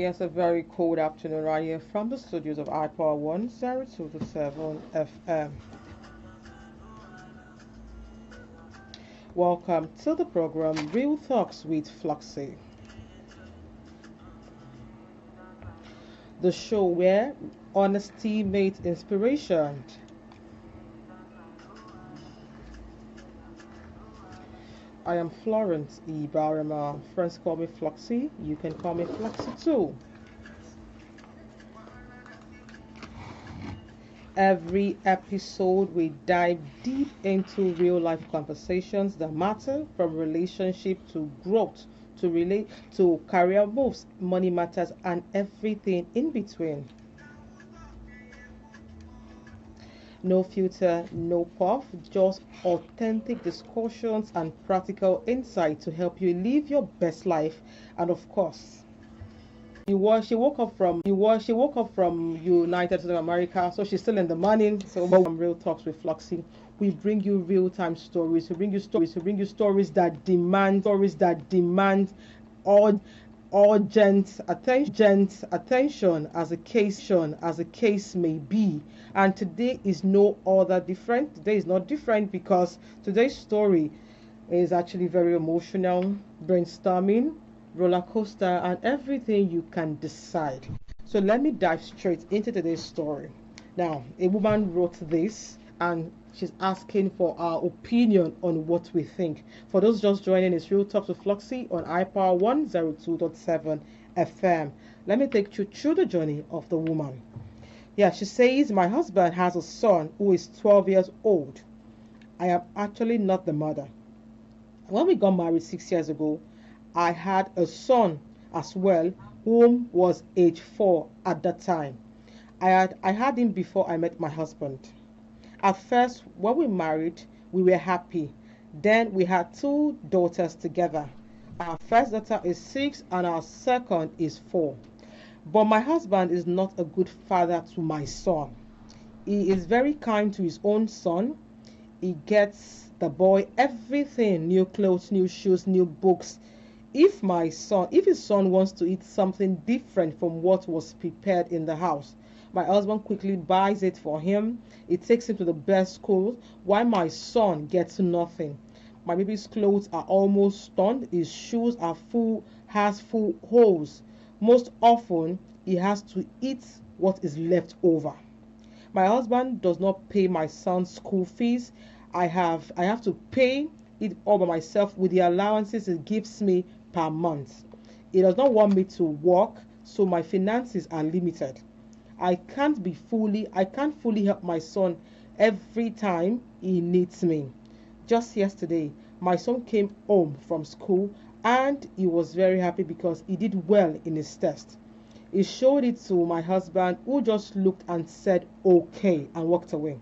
Yes, a very cold afternoon right here from the studios of iPower 102.7 FM. Welcome to the program Real Talks with FLOXY, the show where honesty meets inspiration. I am Florence E. Barima. Friends call me FLOXY. You can call me FLOXY too. Every episode, we dive deep into real life conversations that matter, from relationship to growth to relate to career moves, money matters, and everything in between. No filter, no puff, just authentic discussions and practical insight to help you live your best life. And of course, she woke up from United States of America, so she's still in the morning. So Real Talks with Floxy. We bring you real time stories. We bring you stories that demand all urgent attention as a case may be. And today is no other different. Today is not different because today's story is actually very emotional, brainstorming, roller coaster, and everything you can decide. So let me dive straight into today's story. Now, a woman wrote this and she's asking for our opinion on what we think. For those just joining, it's Real Talks with Floxy on iPower 102.7 FM. Let me take you through the journey of the woman. Yeah, she says, my husband has a son who is 12 years old. I am actually not the mother. When we got married 6 years ago, I had a son as well, whom was age 4 at that time. I had him before I met my husband. At first, when we married, we were happy. Then we had two daughters together. Our first daughter is 6 and our second is 4. But my husband is not a good father to my son. He is very kind to his own son. He gets the boy everything: new clothes, new shoes, new books. If his son wants to eat something different from what was prepared in the house, my husband quickly buys it for him. It takes him to the best schools, while my son gets nothing. My baby's clothes are almost torn. His shoes has full holes. Most often, he has to eat what is left over. My husband does not pay my son's school fees. I have to pay it all by myself with the allowances it gives me per month. He does not want me to work, so my finances are limited. I can't fully help my son every time he needs me. Just yesterday, my son came home from school and he was very happy because he did well in his test. He showed it to my husband, who just looked and said okay and walked away.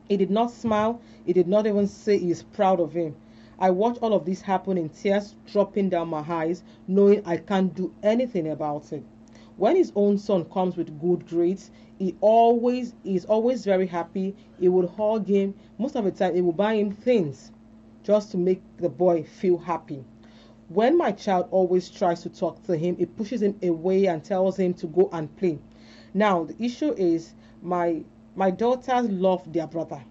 He did not smile. He did not even say he is proud of him. I watched all of this happen in tears dropping down my eyes, knowing I can't do anything about it. When his own son comes with good grades, he is always very happy. He would hug him. Most of the time, he will buy him things just to make the boy feel happy. When my child always tries to talk to him, he pushes him away and tells him to go and play. Now, the issue is my daughters love their brother.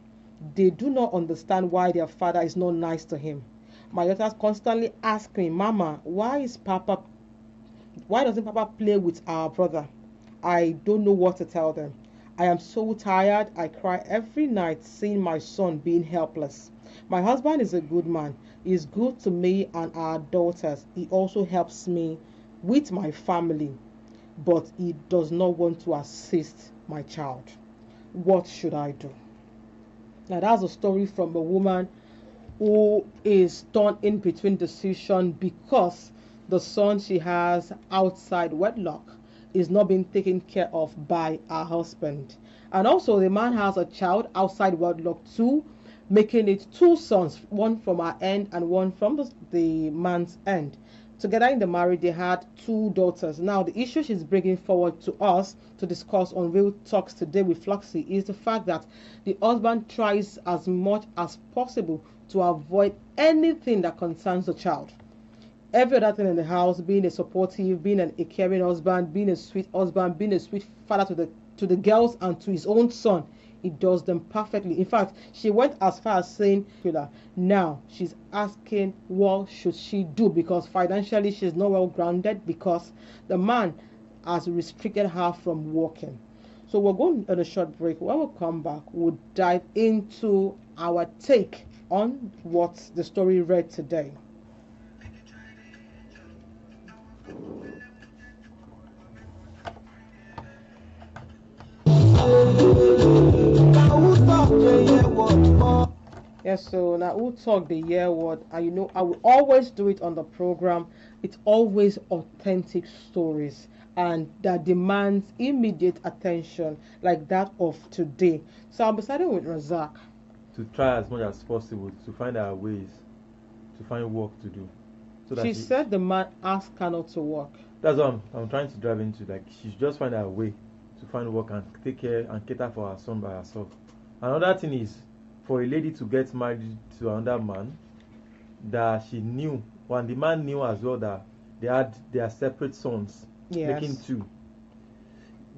They do not understand why their father is not nice to him. My daughters constantly ask me, Mama, why doesn't Papa play with our brother? I don't know what to tell them. I am so tired. I cry every night seeing my son being helpless. My husband is a good man. He is good to me and our daughters. He also helps me with my family, but he does not want to assist my child. What should I do? Now, that's a story from a woman who is torn in between decision because the son she has outside wedlock is not being taken care of by her husband. And also, the man has a child outside wedlock too, making it two sons, one from her end and one from the man's end. Together in the marriage, they had two daughters. Now, the issue she's bringing forward to us to discuss on Real Talks today with Floxy is the fact that the husband tries as much as possible to avoid anything that concerns the child. every other thing in the house, being a supportive, being a caring husband, being a sweet husband, being a sweet father to the girls and to his own son. He does them perfectly. In fact, she went as far as saying, now she's asking what should she do, because financially she's not well grounded, because the man has restricted her from working. So we're going on a short break. When we come back, we'll dive into our take on what the story read today. Yes, so now we'll talk the year word, and I will always do it on the program. It's always authentic stories and that demands immediate attention, like that of today. So I'll be starting with Razak. To try as much as possible to find our ways to find work to do. So that she said the man asked her not to work. That's what I'm trying to drive into. Like, she should just find her way to find work and take care and cater for her son by herself. Another thing is for a lady to get married to another man that she knew, and the man knew as well that they had their separate sons, making two.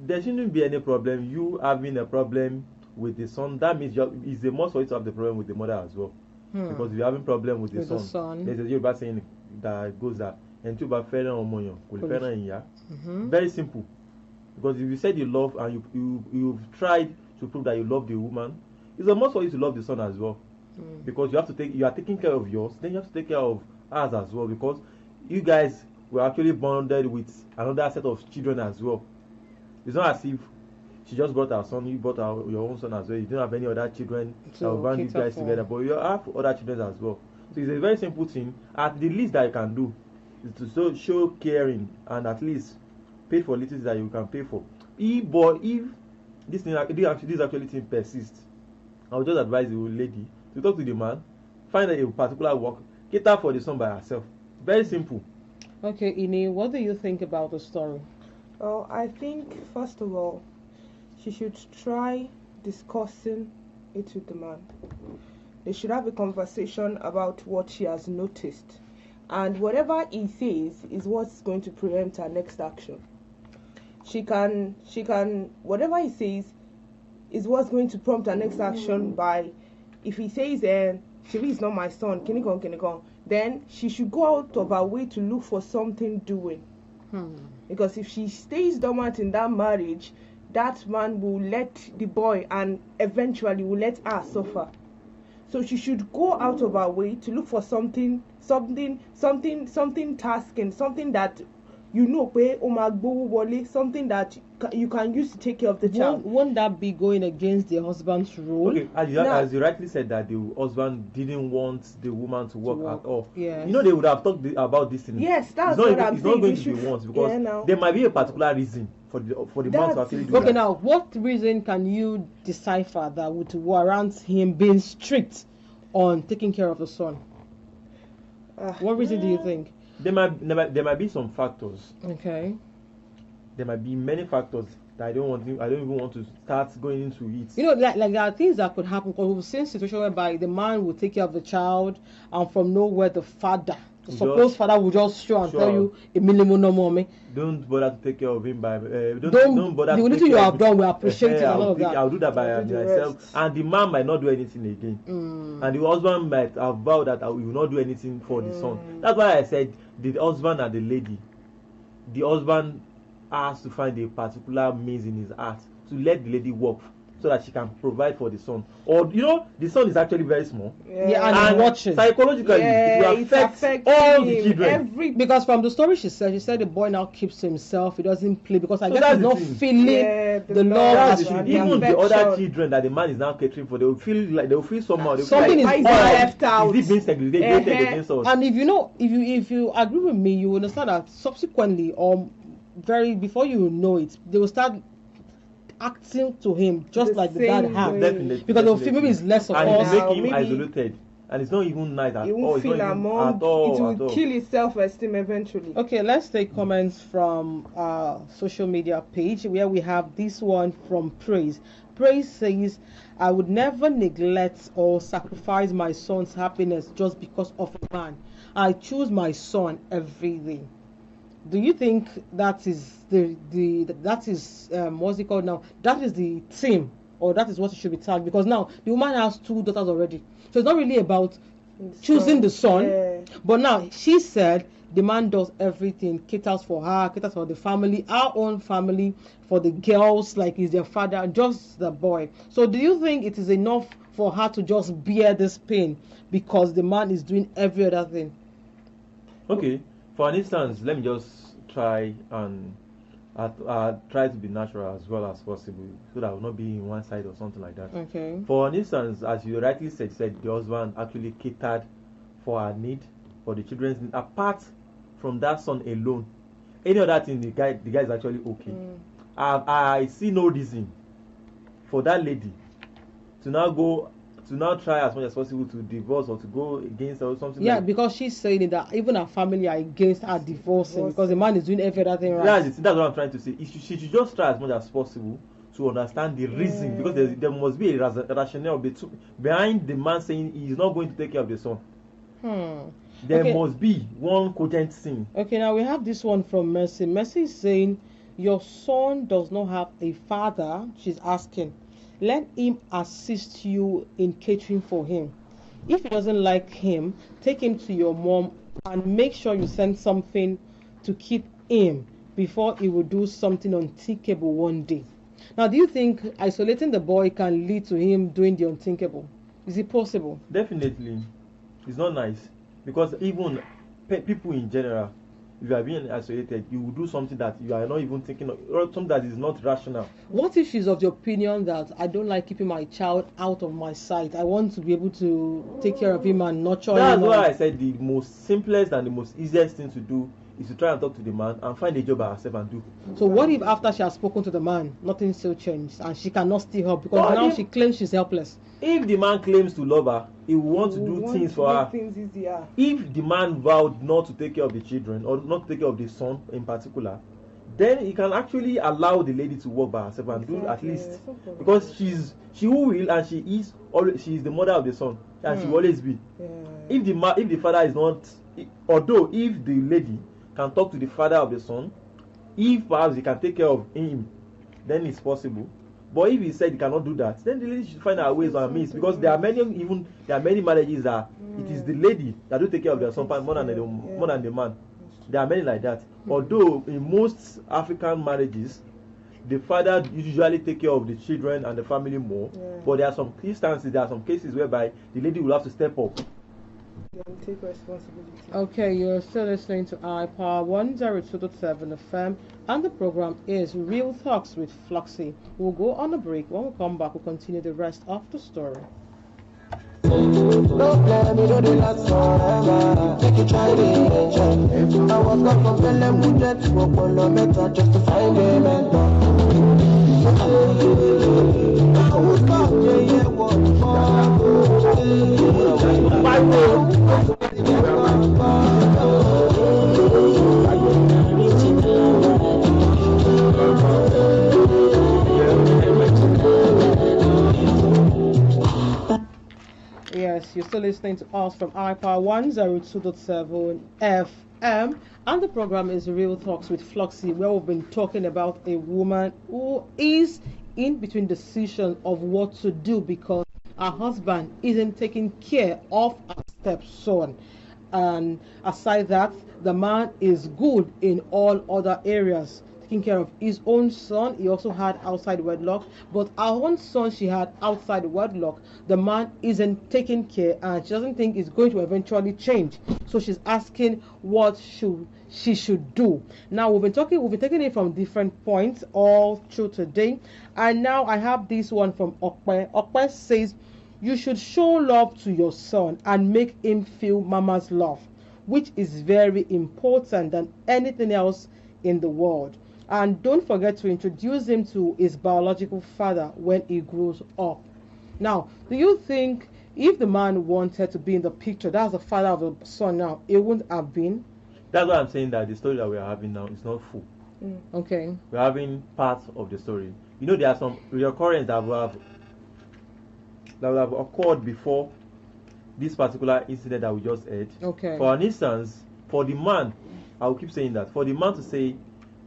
There shouldn't be any problem. You having a problem with the son, that means it's a must for you to have the problem with the mother as well. Because if you're having problem with the son, there's a Yoruba saying that goes that very simple. Because if you said you love and you've tried to prove that you love the woman, it's a must for you to love the son as well. Because you are taking care of yours, then you have to take care of ours as well, because you guys were actually bonded with another set of children as well. It's not as if she just brought her son, you brought your own son as well. You don't have any other children that will bring you guys together, but you have other children as well. So it's a very simple thing. At the least that you can do is to show caring and at least pay for little that you can pay for. If this actually thing persists, I would just advise the lady to talk to the man, find a particular work, cater for the son by herself. Very simple. Okay, Ini, what do you think about the story? Well, I think first of all, she should try discussing it with the man. They should have a conversation about what she has noticed, and whatever he says is what's going to preempt her next action. She can whatever he says is what's going to prompt her next action. By, if he says Shivi is not my son, can you go, then she should go out of her way to look for something doing. Because if she stays dormant in that marriage, that man will let the boy and eventually will let her suffer. So she should go out of her way to look for something tasking, something that something that you can use to take care of the child. Won't that be going against the husband's role? Okay, as you rightly said that the husband didn't want the woman to work at all. Yes. They would have talked about this thing. Yes, that's what I'm saying. It's not going to be once, because there might be a particular reason for the man to actually do that. Okay, now what reason can you decipher that would warrant him being strict on taking care of the son? What reason do you think? There might be some factors. Okay. There might be many factors that I don't even want to start going into it. Like there are things that could happen, because we've seen situations whereby the man will take care of the child, and from nowhere the supposed father will just show and tell you a minimum no more. Don't bother to take care of him by don't bother. The little you have done, we appreciate it. I'll do that by myself, and the man might not do anything again, and the husband might have vowed that I will not do anything for the son. That's why I said the husband and the lady. The husband has to find a particular means in his heart to let the lady work, so that she can provide for the son. Or the son is actually very small. And watching psychologically it will affect all the children. Because from the story she said the boy now keeps to himself. He doesn't play because I guess he's not feeling the love. Even the other children that the man is now catering for, they will feel somehow. Something is left out. Is it being segregated against us? And if you agree with me, you understand that subsequently or before you know it, they will start acting to him just like the dad had. Definitely. Because they'll feel maybe it's less of us. And it will make him isolated. And it's not even nice at all. It won't feel among. It will kill his self-esteem eventually. Okay, let's take comments from social media page, where we have this one from Praise. Praise says, I would never neglect or sacrifice my son's happiness just because of a man. I choose my son every day. Do you think that is that is what's it called now? That is the theme, or that is what it should be tagged? Because now the woman has 2 daughters already, so it's not really about choosing the son. Yeah. But now she said the man does everything, caters for her, caters for the family, our own family, for the girls, like he's their father, just the boy. So do you think it is enough for her to just bear this pain because the man is doing every other thing? Okay, for an instance, let me just try and try to be natural as well as possible, so that I will not be in one side or something like that. Okay. For an instance, as you rightly said the husband actually catered for her need, for the children's need, apart from that son alone. Any other thing, the guy is actually okay. I see no reason for that lady to now try as much as possible to divorce or to go against or something. Yeah, like, because she's saying that even her family are against her divorcing because the man is doing every other thing right. that's what I'm trying to say. She should just try as much as possible to understand the reason, because there must be a rationale behind the man saying he's not going to take care of the son. There must be one cogent thing. Okay, now we have this one from Mercy. Mercy is saying, your son does not have a father. She's asking, let him assist you in catering for him. If he doesn't like him, take him to your mom and make sure you send something to keep him before he will do something unthinkable one day. Now, do you think isolating the boy can lead to him doing the unthinkable? Is it possible? Definitely. It's not nice, because even people in general, if you are being isolated, you will do something that you are not even thinking of, or something that is not rational. What if she's of the opinion that I don't like keeping my child out of my sight? I want to be able to take care of him and nurture him. That's why I said the most simplest and the most easiest thing to do is to try and talk to the man and find a job by herself and do. So what if after she has spoken to the man, nothing still changed and she cannot still help because now she claims she's helpless? If the man claims to love her, he will want to do things for her. Things easier. If the man vowed not to take care of the children or not to take care of the son in particular, then he can actually allow the lady to work by herself and do at least, because she will, and she is the mother of the son, and she will always be. If the father is not, although if the lady can talk to the father of the son, if perhaps he can take care of him, then it's possible. But if he said he cannot do that, then the lady should find her ways and means, because there are many marriages that it is the lady that do take care of their son more than the man. There are many like that. Although in most African marriages, the father usually take care of the children and the family more. But there are some instances, there are some cases whereby the lady will have to step up. Take responsibility. Okay, you're still listening to iPower 102.7 FM, and the program is Real Talks with FLOXY. We'll go on a break. When we come back, we'll continue the rest of the story. Don't blame me, don't last forever. Take it, try it, I was not from Bellem, we get to work on the method just to find a mentor. I was not yeah, what Yes, you're still listening to us from iPower 102.7 FM, and the program is Real Talks with FLOXY, where we've been talking about a woman who is in between decisions of what to do because her husband isn't taking care of her stepson. And aside that, the man is good in all other areas, taking care of his own son. He also had outside wedlock, but our own son she had outside wedlock, the man isn't taking care, and she doesn't think it's going to eventually change. So she's asking what she should do. Now we've been taking it from different points all through today, and now I have this one from Okpe. Okpe says you should show love to your son and make him feel mama's love, which is very important than anything else in the world. And don't forget to introduce him to his biological father when he grows up. Now, do you think if the man wanted to be in the picture, that's the father of the son now, it wouldn't have been? That's why I'm saying that the story that we are having now is not full. Okay. We're having part of the story. you know, there are some reoccurrence that will have occurred before this particular incident that we just heard. Okay. For an instance, for the man, I will keep saying that, for the man to say,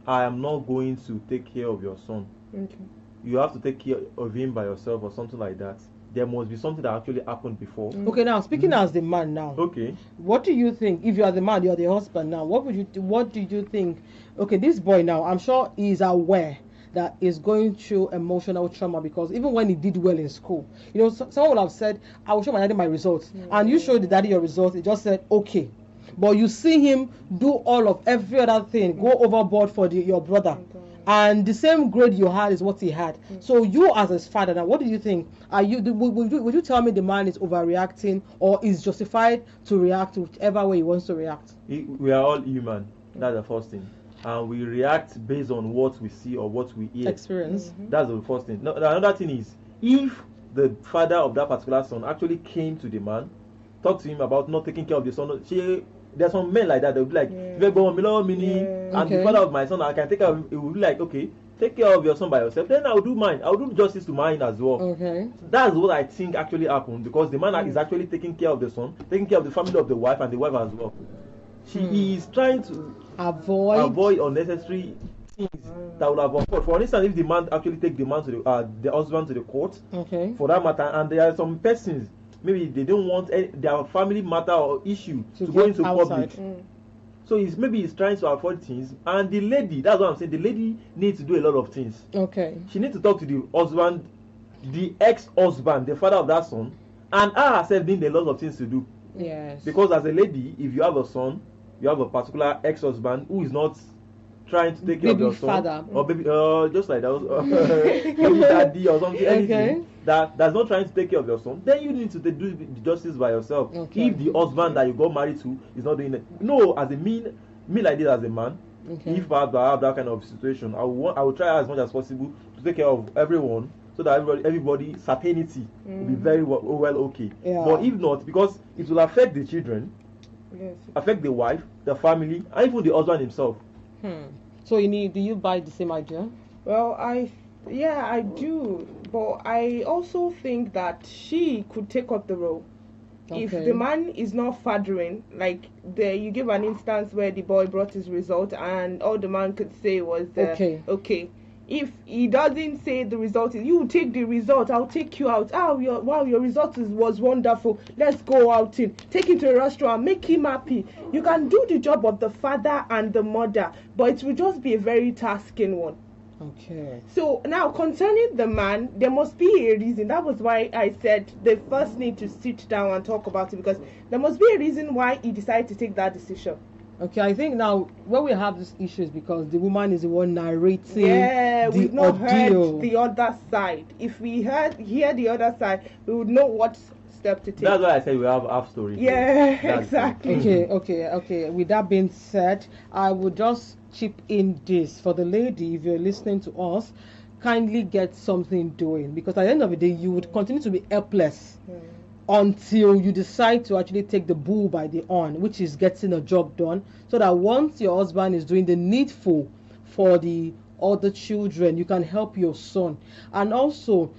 I am not going to take care of your son, Okay. you have to take care of him by yourself or something like that. There must be something that actually happened before. Okay, now speaking as the man now. Okay. What do you think? If you are the man, you are the husband now. What do you think? Okay, this boy now, I'm sure he is aware that is going through emotional trauma, because even when he did well in school, you know, someone would have said, I will show my daddy my results, and you showed the daddy your results, he just said okay, but you see him do all of every other thing, go overboard for your brother, and the same grade you had is what he had. So you as his father now, what do you think? Would you tell me the man is overreacting, or is justified to react whichever way he wants to react? We are all human. That's the first thing. And we react based on what we see or what we hear. Experience. That's the first thing. Now, another thing is, if the father of that particular son actually came to the man, talked to him about not taking care of the son, there's some men like that. They'll be like, and the father of my son, I can take care of him. It will be like, okay, take care of your son by yourself. Then I'll do mine. I'll do justice to mine as well. Okay. That's what I think actually happened, because the man is actually taking care of the son, taking care of the family of the wife, and the wife as well. She is trying to avoid unnecessary things that will have occurred. For instance, if the man actually take the man to the husband to the court, okay, for that matter, and there are some persons, maybe they don't want their family matter or issue to go into public. So he's trying to avoid things, and the lady, that's what I'm saying, the lady needs to do a lot of things. Okay. She needs to talk to the husband, the ex-husband, the father of that son, and her herself need a lot of things to do. Yes. Because as a lady, if you have a son, you have a particular ex-husband who is not trying to take care of your son, father, or baby, just like that, baby daddy or something, anything that's not trying to take care of your son, then you need to do the justice by yourself. Okay. If the husband that you got married to is not doing it, no, as a me like this as a man, if I have that kind of situation, I will try as much as possible to take care of everyone, so that everybody certainty will be very well okay. Yeah. But if not, because it will affect the children, affect the wife, the family, and even the husband himself. So do you buy the same idea? Well, I do, but I also think that she could take up the role. Okay. If the man is not fathering, like you give an instance where the boy brought his result and all the man could say was okay. If he doesn't say the result, you take the result, I'll take you out. Your result was wonderful. Let's go out take him to a restaurant, make him happy. You can do the job of the father and the mother, but it will just be a very tasking one. Okay. So now concerning the man, there must be a reason. That was why I said they first need to sit down and talk about it, because there must be a reason why he decided to take that decision. Okay, I think now where we have this issue is because the woman is the one narrating. Yeah, we've not ordeal. heard the other side. If we hear the other side, we would know what step to take. That's why I said we have half story. Yeah, exactly. Okay. With that being said, I would just chip in this for the lady. If you're listening to us, kindly get something doing, because at the end of the day, you would continue to be helpless until you decide to actually take the bull by the horn, which is getting a job done, so that once your husband is doing the needful for the other children, you can help your son. And also,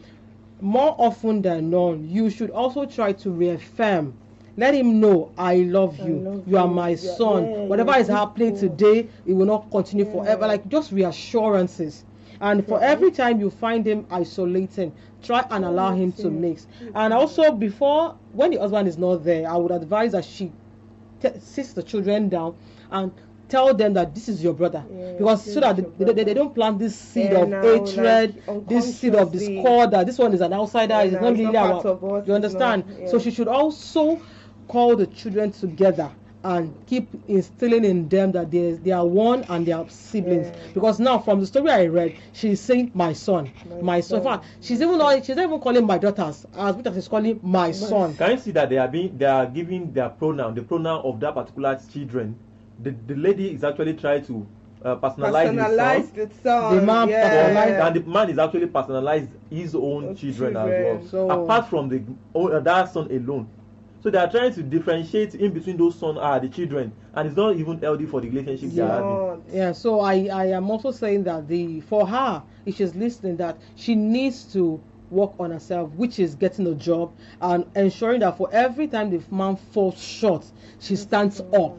more often than not, you should also try to reaffirm. Let him know, I love you. You are my son. Whatever is happening today, it will not continue forever. Like, just reassurances. And for every time you find him isolating, try and allow him to mix. And also, when the husband is not there, I would advise that she sits the children down and tell them that this is your brother, because so that they don't plant this seed of hatred, this seed of discord, that this one is an outsider, it's not really our, you understand? So she should also call the children together and keep instilling in them that they are one and they are siblings. Because now, from the story I read, she's saying my son. In fact, she's not even calling my daughters as much as she's calling my son. Can you see that they are giving their pronoun, the pronoun of that particular children? The lady is actually trying to personalize the son. The man personalized, and the man is actually personalized his own children as well. So apart from that son alone. So they are trying to differentiate in between those sons and the children, and it's not even healthy for the relationship they are having. Not. Yeah, so I am also saying that for her, if she's listening, that she needs to work on herself, which is getting a job and ensuring that for every time the man falls short, she stands up.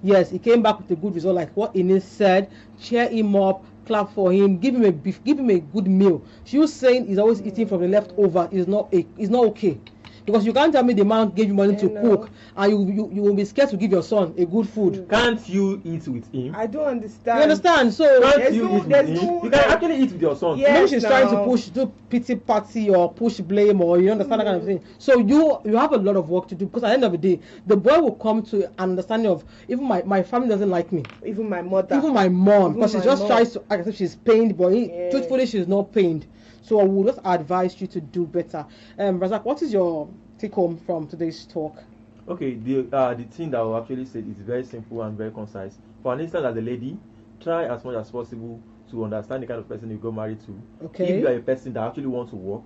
Yes, he came back with a good result, like what Ines said. Cheer him up, clap for him, give him a beef, give him a good meal. She was saying he's always eating from the leftover. Is not okay. Because you can't tell me the man gave you money to cook and you will be scared to give your son a good food. Can't you eat with him? I don't understand. You understand? So Can't you eat with him? You can actually eat with your son. Yeah. maybe she's trying to now. do pity party or push blame, or you understand that kind of thing. So you have a lot of work to do, because at the end of the day, the boy will come to an understanding of, even my family doesn't like me, Even my mother. even my mom, because she my just mom. tries to act as if she's pained, but Yeah. truthfully she's not pained. So I would just advise you to do better. Razak, what is your take home from today's talk? Okay, the thing that I will actually say is very simple and very concise. For an instance, as a lady, try as much as possible to understand the kind of person you go married to. Okay. If you are a person that actually wants to work,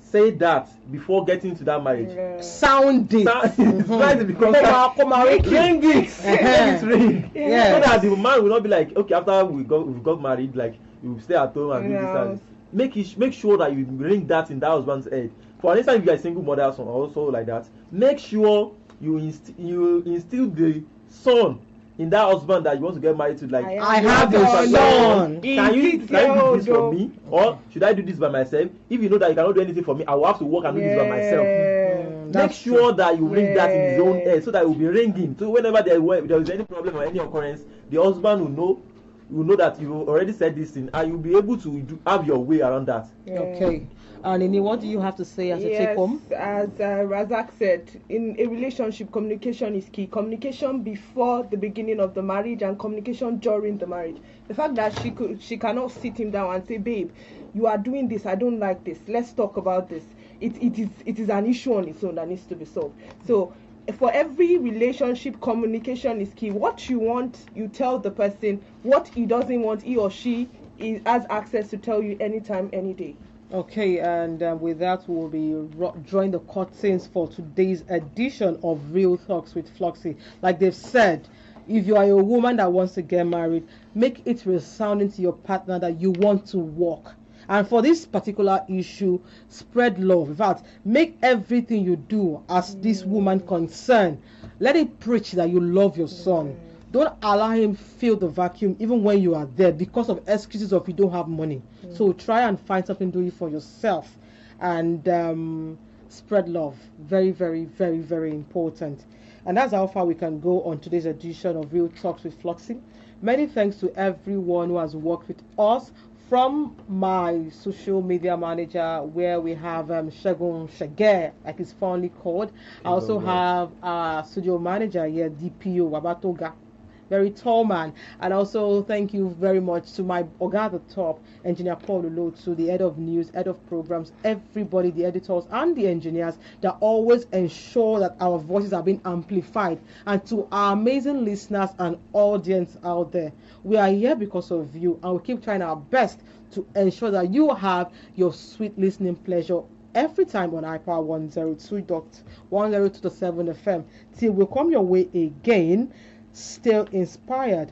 say that before getting into that marriage. Yeah. Sound it. Try to become Come on, ring it. Let it ring. Yeah. So that the man will not be like, okay, after we got married, like you stay at home and do this Yeah. and make sure that you ring that in that husband's head. For instance, if you are a single mother or also like that, make sure you instill the son in that husband that you want to get married to. Like, I have a son. Can you do this for me, or should I do this by myself? If you know that you cannot do anything for me, I will have to work and do this by myself. Make That's sure that you ring that in his own Yeah. head, so that it will be ringing. So whenever there is any problem or any occurrence, the husband will know that you already said this thing, and you'll be able to have your way around that. Okay. And Nini, what do you have to say as a Yes, take home? as Razak said, in a relationship, communication is key. Communication before the beginning of the marriage and communication during the marriage. The fact that she cannot sit him down and say, babe, you are doing this, I don't like this, let's talk about this. It is an issue on its own that needs to be solved. So for every relationship, communication is key. What you want, you tell the person. What he doesn't want, he or she has access to tell you anytime, any day. Okay, and with that, we'll be drawing the curtains for today's edition of Real Talks with FLOXY. Like they've said, if you are a woman that wants to get married, make it resounding to your partner that you want to walk. And for this particular issue, spread love. In fact, make everything you do as this woman concerned. Let it preach that you love your son. Don't allow him fill the vacuum even when you are there because of excuses of you don't have money. So try and find something to do for yourself, and spread love. Very, very, very, very important. And that's how far we can go on today's edition of Real Talks with FLOXY. Many thanks to everyone who has worked with us, from my social media manager, where we have Shagun Shage, like he's fondly called. I also have our studio manager here, DPO Wabatoga, very tall man. And also thank you very much to my Oga at the top, Engineer Paul Ulotu, the head of news, head of programs, everybody, the editors and the engineers that always ensure that our voices are being amplified. And to our amazing listeners and audience out there, we are here because of you, and we keep trying our best to ensure that you have your sweet listening pleasure every time on iPower 102.7 FM. Till we come your way again, still inspired